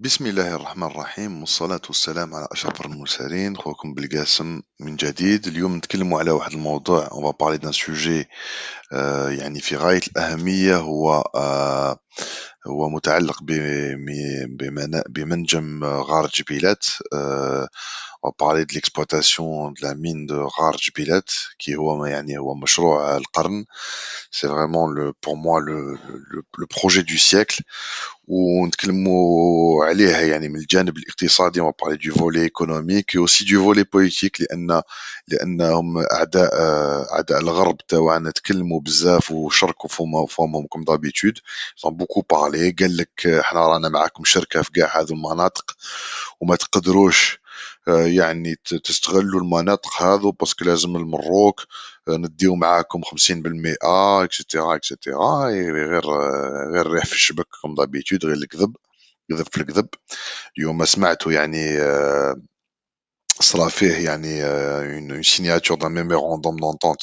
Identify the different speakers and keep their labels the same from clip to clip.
Speaker 1: بسم الله الرحمن الرحيم والصلاة والسلام على أشرف المرسلين خوكم بالقاسم من جديد. اليوم نتكلموا على واحد الموضوع on va parler d'un sujet يعني في غاية الأهمية هو متعلق بمنجم غار جبيلات. on va parler de l'exploitation de la mine de غار جبيلات qui هو مشروع القرن. C'est vraiment pour moi le projet du siècle. ونتكلموا عليه يعني من الجانب الاقتصادي on va parler du volet économique et aussi du volet politique لأنهم أعداء الغرب تاوعنا تكلموا بزاف وشاركوا فمهم comme d'habitude. ils ont beaucoup parlé قال لك احنا رانا معاكم شركة في كاع هذه المناطق وما تقدروش يعني تستغلوا المناطق هذو باسكو لازم المروك نديو معاكم 50% اكسترا اكسترا. غير ريح في الشبك كوم دابيتود، غير الكذب، كذب في الكذب. اليوم سمعته يعني صرا فيه يعني اون سيناتور دان ميموراندوم دونتونت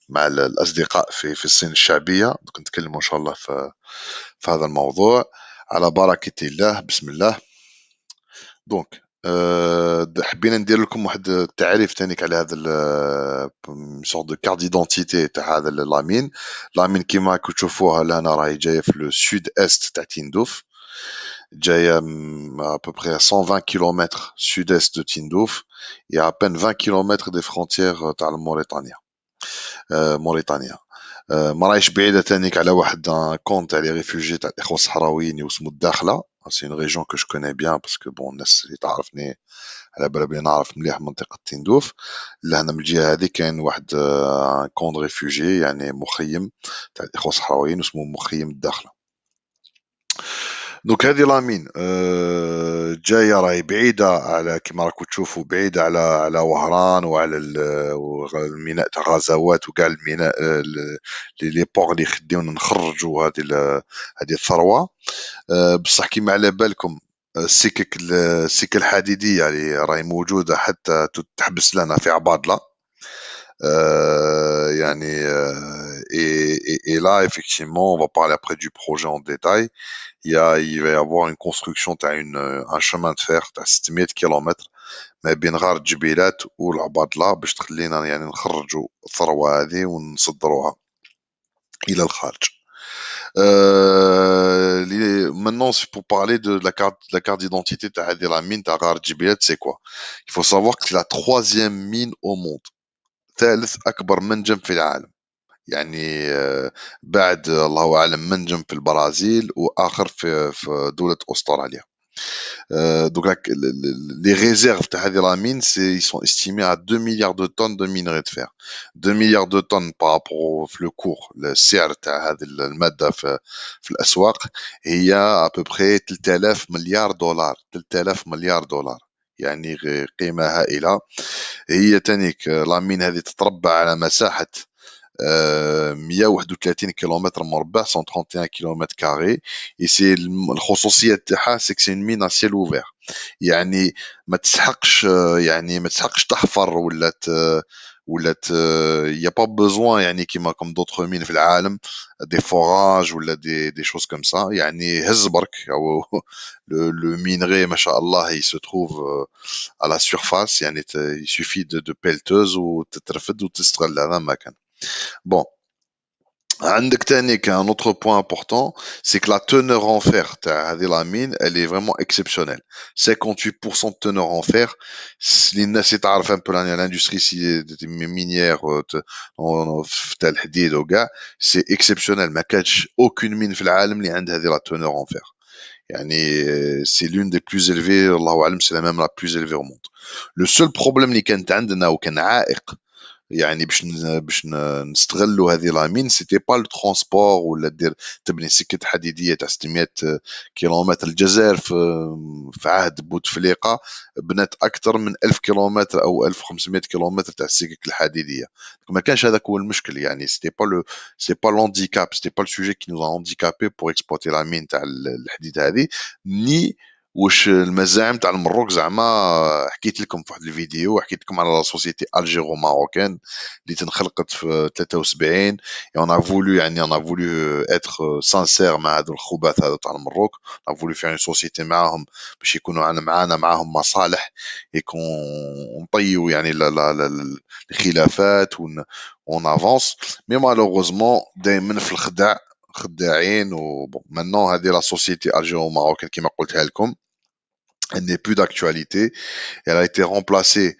Speaker 1: مع الاصدقاء في الصين الشعبيه. دوك نتكلموا ان شاء الله في هذا الموضوع على بركه الله. بسم الله. دونك حبينا ندير لكم واحد التعريف تانيك على هذا سورت دو كارت ديدونتيتي تاع هذا لامين. لامين كيما راكم تشوفوها لهنا راهي جايه في لو سود است تاع تيندوف، جايه ابوبري 120 كيلومتر سود است دو تيندوف، يا ابان 20 كيلومتر دي فرونتيير تاع موريتانيا. موريتانيا ما راهيش بعيده تانيك على واحد كونت تاع لي ريفوجي تاع الاخوه الصحراويين واسمو الداخله. سي اون ريجون كو جو كوني بيان باسكو بون الناس اللي تعرفني على بالها بلي نعرف مليح منطقة تندوف. لهنا من الجهة هذه كاين واحد كون دو ريفوجي يعني مخيم تاع الإخوة الصحراويين اسمه مخيم الداخلة. دونك هذه لامين جاية راهي بعيدة على كيما راكم تشوفوا، بعيدة على وهران وعلى الميناء تاع غزوات وكاع الميناء لي بور اللي يخديونا نخرجوا هذه الثروة. بصح كيما على بالكم السكك الحديدية اللي راهي موجودة حتى تحبس لنا في عبادلة. يعني et là effectivement on va parler après du projet en détail. Il va y avoir une construction تاع un chemin de fer تاع 600 كيلومتر ما بين غار الجبيلات والعبادلة باش تخلينا يعني نخرجوا الثروة هذه ونصدروها إلى الخارج. Maintenant, c'est pour parler de la carte d'identité de la mine de Djibilet, c'est quoi? Il faut savoir que c'est la troisième mine au monde. ثالث أكبر منجم في العالم. يعني بعد الله أعلم منجم في البرازيل وآخر في دولة أستراليا. Donc les réserves تاع هذه la mine, ils sont estimés à 2 milliards de tonnes de minerai de fer. 2 milliards de tonnes par rapport au le cours السعر تاع هذه المادة في الأسواق هي à peu près 3000 مليار دولار. 3000 مليار دولار يعني قيمة هائلة. هي تانيك لامين هذه تتربع على مساحة 131 كيلومتر مربع 131 كيلومتر كاري. سي الخصوصيه تاعها سي كسي مين سيل اوفير، يعني ما تسحقش يعني ما تسحقش تحفر ولا يا با بوزوان يعني كيما كوم دوطخ مين في العالم دي فوراج ولا دي شوز كوم سا. يعني هز برك او لو مينري ما شاء الله il se trouve à la surface يعني il suffit de pelleteuse وتترفد وتستغل هذا ما كان. Bon, عندك تاني qu'un autre point important, c'est que la teneur en fer تاع هذه la mine, elle est vraiment exceptionnelle. 58% de teneur en fer. الناس اللي تعرف un peu l'industrie minière تاع الحديد وكاع c'est exceptionnel. ما كانش aucune mine في العالم اللي عندها هذه la teneur en fer. يعني c'est l'une des plus élevées الله أعلم c'est même la plus élevée au monde. Le seul problème اللي كانت عندنا وكان عائق يعني باش نستغلوا هذه لامين سيتي با لو ترونسبور ولا دير تبني سكه حديديه تاع 600 كيلومتر. الجزائر في عهد بوتفليقه بنات اكثر من 1000 كيلومتر او 1500 كيلومتر تاع السكك الحديديه. ما كانش هذاك هو المشكل يعني سيتي با لونديكاب سيتي با لو سوجي كي نو هانديكابي بور اكسبلوتي لا مين تاع الحديد هذه ني واش المزاعم تاع المروك زعما حكيت لكم في واحد الفيديو، حكيت لكم على لا سوسيتي الجيرو ماروكان اللي تنخلقت في 73. اون ا فولو يعني اون ا فولو اتر سانسير مع هذو الخبث هذو تاع المروك. اون فولو فيها اون سوسيتي معاهم باش يكونوا معانا معاهم مصالح، يكون نطيو يعني الخلافات ون افونس. مي مالوغوزمون دائما في الخدع خداعين. و مانون هذه لا سوسيتي الجيرو ماروكان كيما قلتها لكم elle n'est plus d'actualité. Elle a été remplacée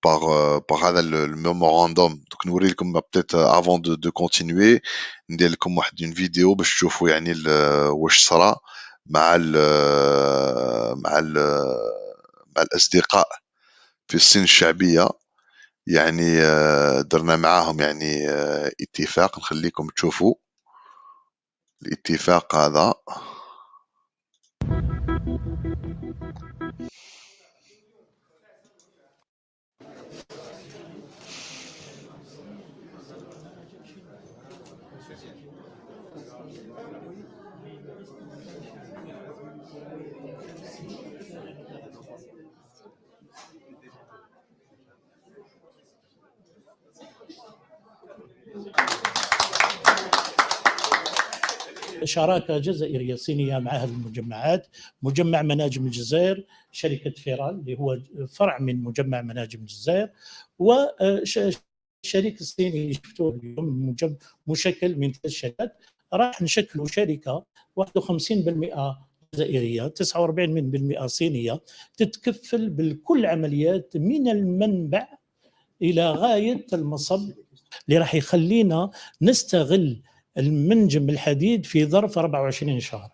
Speaker 1: par هذا الميموراندوم. دوك نوري لكم peut-être avant de continuer ندير لكم واحد une فيديو باش تشوفوا يعني واش صرا مع مع مع الأصدقاء في الصين الشعبية. يعني درنا معاهم يعني اتفاق نخليكم تشوفوا الاتفاق هذا.
Speaker 2: شراكة جزائرية صينية مع هذه المجمعات. مجمع مناجم الجزائر، شركة فيرال اللي هو فرع من مجمع مناجم الجزائر، والشريك الصيني شفتوه اليوم مشكل من 3 شركات. راح نشكلوا شركة 51% جزائرية 49% صينية، تتكفل بكل عمليات من المنبع إلى غاية المصب، اللي راح يخلينا نستغل المنجم الحديد في ظرف 24 شهر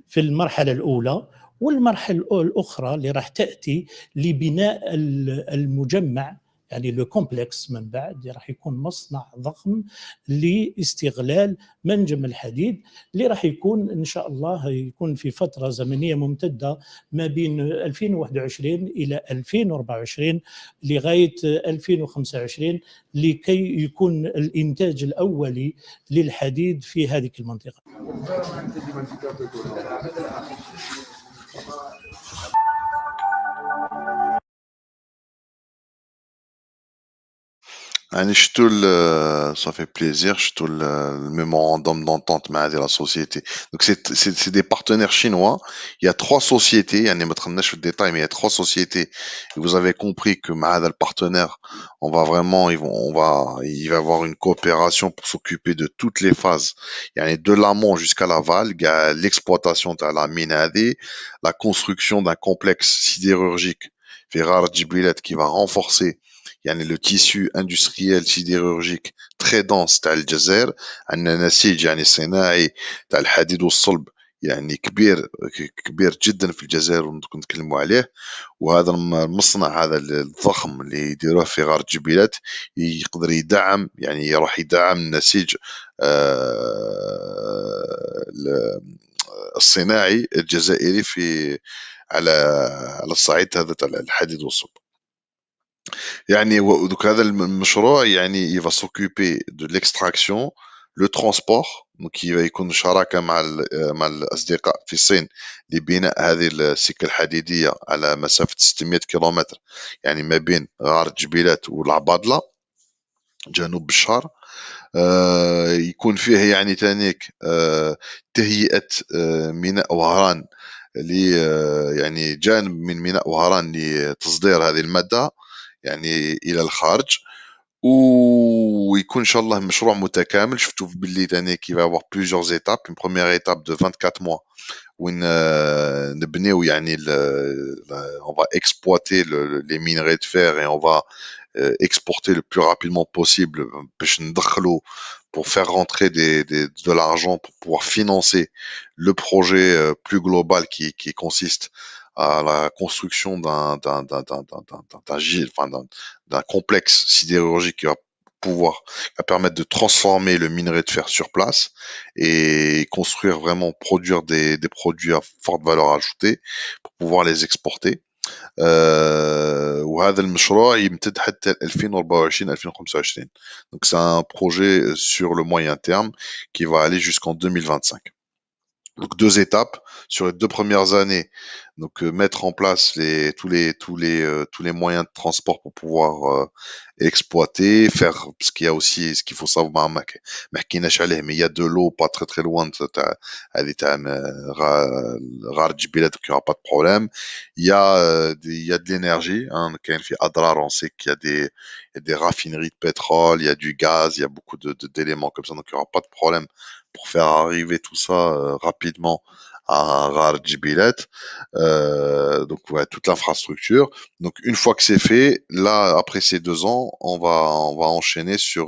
Speaker 2: في المرحلة الأولى. والمرحلة الأخرى اللي راح تأتي لبناء المجمع يعني لو كومبلكس من بعد، راح يكون مصنع ضخم لاستغلال منجم الحديد، اللي راح يكون إن شاء الله يكون في فترة زمنية ممتدة ما بين 2021 إلى 2024 لغاية 2025، لكي يكون الإنتاج الأولي للحديد في هذه المنطقة.
Speaker 1: يعني شفتوا ça fait plaisir, شفتوا le mémorandum d'entente مع هذه la société. Donc c'est des partenaires chinois. Il y a 3 sociétés, يعني ما دخلناش في الديتاي mais il y a 3 sociétés. Et vous avez compris que مع هذا partenaire, on va vraiment il va avoir une coopération pour s'occuper de toutes les phases. يعني de l'amont jusqu'à l'aval, l'exploitation تاع la mine هذه, la construction d'un complexe sidérurgique في غارة جبيلات qui va renforcer يعني le tissu industriel sidérurgique très dense تاع الجزائر. عندنا نسيج يعني صناعي تاع الحديد والصلب يعني كبير جدا في الجزائر ونتكلموا عليه. وهذا المصنع هذا الضخم اللي يديروه في غار جبيلات يقدر يدعم يعني يروح يدعم النسيج الصناعي الجزائري في على الصعيد هذا تاع الحديد والصلب. يعني دوك هذا المشروع يعني il va s'occuper de l'extraction, le transport. دونك يكون شراكة مع الأصدقاء في الصين لبناء هذه السكة الحديدية على مسافة 600 كيلومتر يعني ما بين غارة جبيلات والعبادلة جنوب بشار. يكون فيه يعني تانيك تهيئة ميناء وهران يعني جانب من ميناء وهران لتصدير هذه المادة يعني إلى الخارج. ويكون إن شاء الله مشروع متكامل. شفتوا باللي تاني كي va avoir plusieurs étapes. Une première étape de 24 mois وين نبنيو يعني on va exploiter les minerais de fer et on va exporter le plus rapidement possible باش ندخلو pour faire rentrer de l'argent pour pouvoir financer le projet plus global qui consiste à la construction d'un complexe sidérurgique qui va permettre de transformer le minerai de fer sur place et construire vraiment produire des produits à forte valeur ajoutée pour pouvoir les exporter. وهذا المشروع يمتد حتى 2024 2025. Donc c'est un projet sur le moyen terme qui va aller jusqu'en 2025. Donc 2 étapes sur les 2 premières années. Donc mettre en place tous les moyens de transport pour pouvoir exploiter, faire parce qu'il y a aussi ce qu'il faut savoir ما حكيناش عليه mais il y a de l'eau pas très très loin تاع هذه تاع غار الجبيلات donc il y aura pas de problème. Il y a de l'énergie hein, كاين في أضرار on sait qu'il y a des raffineries de pétrole, il y a du gaz, il y a beaucoup d'éléments comme ça donc il y aura pas de problème pour faire arriver tout ça rapidement à Rar Djibilet. Donc ouais, toute l'infrastructure. Donc une fois que c'est fait, là après ces 2 ans, on va enchaîner sur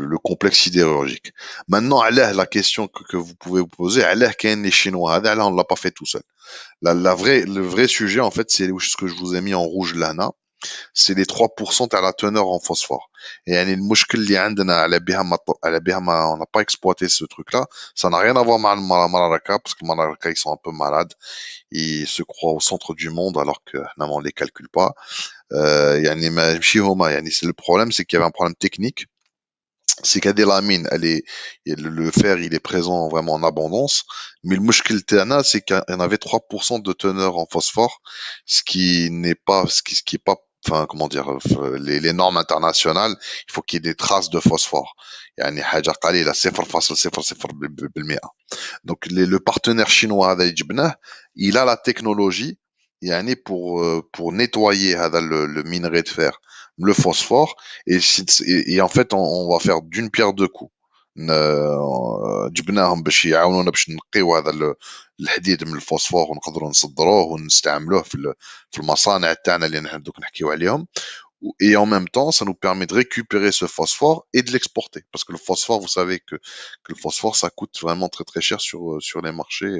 Speaker 1: le complexe sidérurgique. Maintenant, la question que vous pouvez vous poser, qu'est les Chinois, on ne l'a pas fait tout seul. Le vrai sujet, en fait, c'est ce que je vous ai mis en rouge là, c'est les 3% à la teneur en phosphore. Et يعني المشكل اللي عندنا على بها on n'a pas exploité ce truc-là. Ça n'a rien à voir avec Mararaka, parce que Mararaka, ils sont un peu malades. Ils se croient au centre du monde, alors que, non, on les calcule pas. يعني ماشي هما, يعني c'est le problème, c'est qu'il y avait un problème technique. C'est qu'il y a des lamines, le fer, il est présent vraiment en abondance. Mais le mouchkil tana, c'est qu'il y en avait 3% de teneur en phosphore, ce qui est pas, enfin, comment dire, les normes internationales, il faut qu'il y ait des traces de phosphore. يعني حاجة قليلة 0,000%. Donc, le partenaire chinois, il a la technologie, pour nettoyer le minerai de fer, le phosphore, et en fait, on va faire d'une pierre deux coups. جبناهم باش يعاونونا باش نقيو هذا الحديد من الفوسفور ونقدروا نصدروه ونستعملوه في المصانع تاعنا اللي نحن دوك نحكيو عليهم. Et en même temps, ça nous permet de récupérer ce phosphore et de l'exporter. Parce que le phosphore, vous savez que le phosphore, ça coûte vraiment très très cher sur les marchés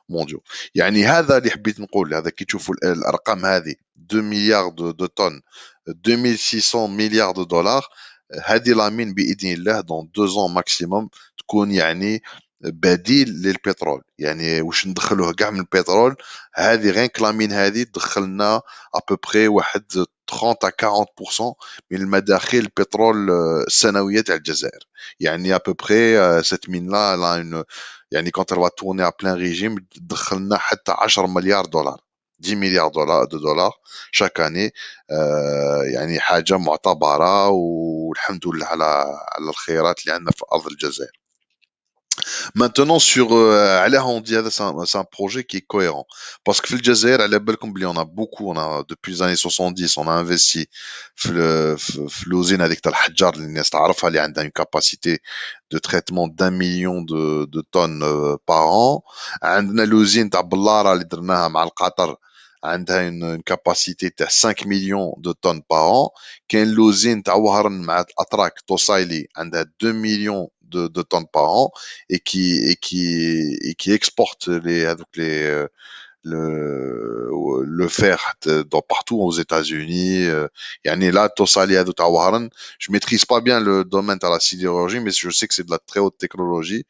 Speaker 1: mondiaux. يعني هذا اللي حبيت نقول هذا كي تشوفوا الأرقام هذه 2 milliards de tonnes 2600 milliards de dollars هذه لامين بإذن الله dans 2 ans maximum تكون بديل للبترول يعني واش ندخلوه كاع من البترول هذه غير كلامين هذه تدخلنا ابوبري واحد 30 à 40% من المداخيل البترول السنويه تاع الجزائر يعني ابوبري cette mine là يعني quand elle va tourner à plein régime تدخلنا حتى 10 مليار دولار 10 milliards de dollars chaque année يعني حاجه معتبره والحمد لله على الخيرات اللي عندنا في ارض الجزائر. Maintenant, sur Alah, on dit c'est un projet qui est cohérent. Parce que le Jazair, à la belle on a beaucoup, depuis les années 70, on a investi l'usine avec Tal Hadjar, elle a une capacité de traitement d'1 million de tonnes par an. عندنا l'usine تاع بلارة اللي درناها مع القطر عندها une capacité de 5 millions de tonnes par an. كاين l'usine تاع وهران مع أتراك توصايلي عندها 2 millions de tonnes par an et qui exporte le fer partout aux États-Unis. يعني là, توصل هذو تاع وهران. Je maîtrise pas bien le domaine de la sidérurgie, mais je sais que c'est de la très haute technologie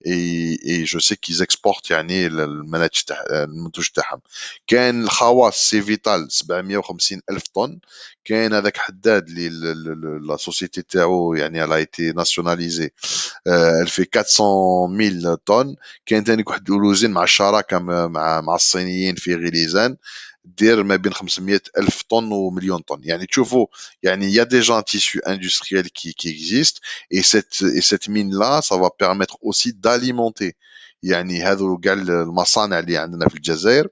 Speaker 1: et je sais qu'ils exportent يعني المنتوج تاعهم. كاين الخواص سي فيتال 750 ألف طن. كاين هذاك حداد اللي لا سوسيتي تاعو يعني elle a été nationalisée. Elle fait 400 000 tonnes. كاين ثاني واحد الأوزين مع الشراكة مع الصينيين في غليزان دير ما بين 500 ألف طن ومليون طن. يعني تشوفوا يعني il y a déjà un tissu industriel qui existe et cette mine là ça va permettre aussi d'alimenter يعني هذو كاع المصانع اللي عندنا في الجزائر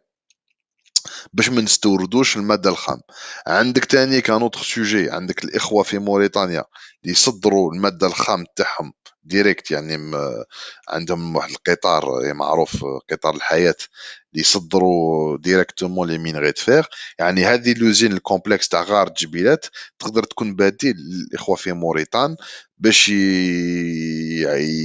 Speaker 1: باش ما نستوردوش الماده الخام. عندك تاني كان اوتر سوجي عندك الاخوه في موريتانيا اللي يصدروا الماده الخام تاعهم ديريكت يعني عندهم واحد القطار معروف قطار الحياه اللي يصدروا ديريكتومون لي مينغي دو فير. يعني هذه لوزين الكومبلكس تاع غار جبيلات تقدر تكون بديل للاخوه في موريتان باش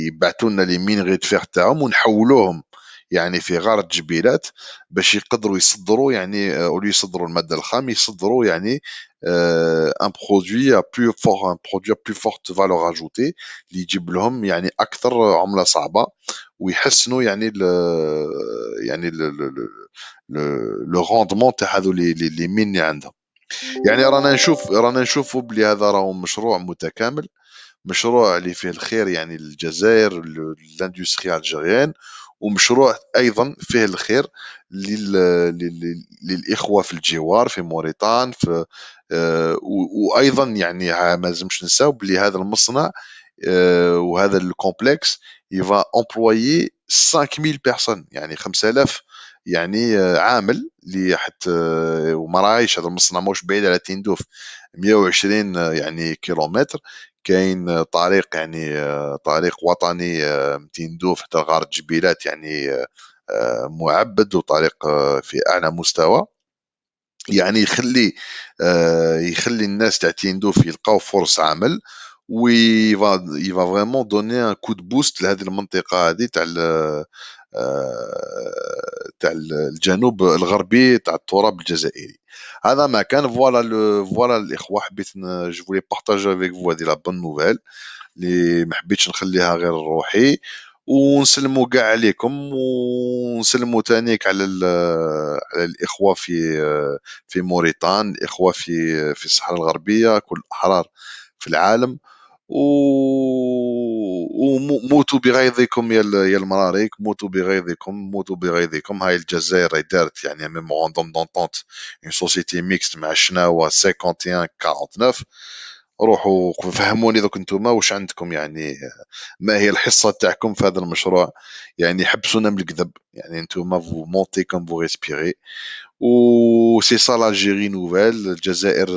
Speaker 1: يبعثوا لنا لي مينغي دو فير تاعهم ونحولوهم يعني في غار جبيلات باش يقدروا يصدروا يعني اولي يصدروا الماده الخام يصدروا يعني ان برودوي بلو فور ان برودوي بلو فورت فالور اجوتي اللي يجيب لهم يعني اكثر عمله صعبه ويحسنوا يعني يعني لو روندمون تاع هذو لي مين اللي عندهم. يعني رانا نشوفوا بلي هذا راهو مشروع متكامل مشروع اللي فيه الخير يعني للجزائر، لاندستري الجزائريين، ومشروع ايضا فيه الخير للاخوه في الجوار في موريتان في وايضا يعني ما لازمش نساو بلي هذا المصنع وهذا الكومبلكس يفا امبلويي 5000 بيرسون، يعني 5000 يعني عامل اللي حتى وما رايش هذا المصنع موش بعيد على تندوف 120 يعني كيلومتر. كاين طريق يعني طريق وطني تندوف حتى غار جبيلات يعني معبد، وطريق في اعلى مستوى، يعني يخلي الناس تاع تيندوف يلقاو فرص عمل، ويفا فريمون دوني ان كود بوست لهذه المنطقه هذه تاع تاع الجنوب الغربي تاع التراب الجزائري. هذا ما كان فوالا الاخوه، حبيت جو فولي بارطاجي افيك فو هذه لا بون نوفيل اللي ما حبيتش نخليها غير روحي. ونسلموا كاع عليكم، ونسلموا تانيك على على الاخوه في موريتان، الاخوه في الصحراء الغربيه، كل الاحرار في العالم. وموتوا بغيظكم يا المراريك، موتوا بغيظكم، موتوا بغيظكم. هاي الجزائر هاي دارت يعني ميموراندوم دونتونت اون سوسيتي ميكست مع الشناوه 51 49. روحوا فهموني دوك انتوما واش عندكم يعني، ما هي الحصه تاعكم في هذا المشروع؟ يعني حبسونا من الكذب، يعني انتوما فو مونتي كوم فو ريسبيري. و سي سا لاجيري نوفيل، الجزائر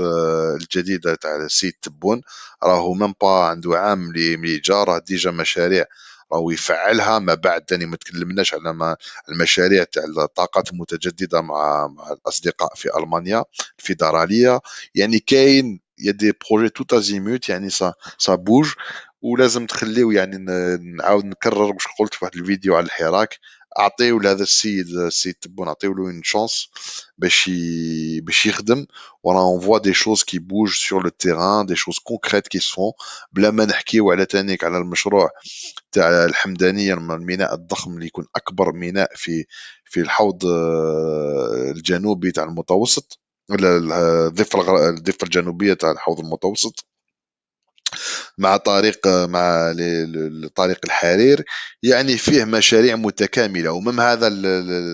Speaker 1: الجديده تاع السيد تبون. راهو ميم با عنده عام اللي جا، راه ديجا مشاريع راهو يفعلها. ما بعد تاني ما تكلمناش على ما المشاريع تاع الطاقات المتجدده مع الاصدقاء في المانيا الفيدراليه. يعني كاين يا دي بروجي توت ازيموت، يعني سا بوج. ولازم تخليو يعني نعاود نكرر واش قلت في واحد الفيديو على الحراك. اعطيو لهذا السيد تبون، اعطيو له اون شانس باش يخدم. وراه اون فوا دي شوز كي بوج سور لو تيران، دي شوز كونكريت كي سون. بلا ما نحكيو على تانيك على المشروع تاع الحمدانيه، الميناء الضخم اللي يكون اكبر ميناء في الحوض الجنوبي تاع المتوسط، ولا الضفه الجنوبيه تاع الحوض المتوسط، مع طريق الحرير. يعني فيه مشاريع متكامله. ومن هذا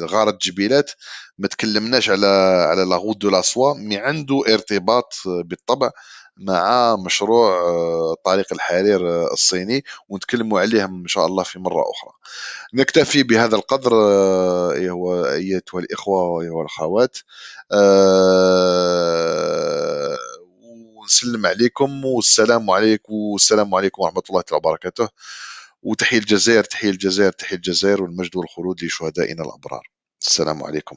Speaker 1: غارة جبيلات ما تكلمناش على لا غوت دو لا سوا، مي عنده ارتباط بالطبع مع مشروع طريق الحرير الصيني، ونتكلموا عليهم ان شاء الله في مره اخرى. نكتفي بهذا القدر ايتها الاخوه وايها الاخوات. آه، ونسلم عليكم، والسلام عليكم، والسلام عليكم ورحمة الله تعالى وبركاته. وتحية الجزائر، تحية الجزائر، تحية الجزائر، والمجد والخلود لشهدائنا الأبرار. السلام عليكم.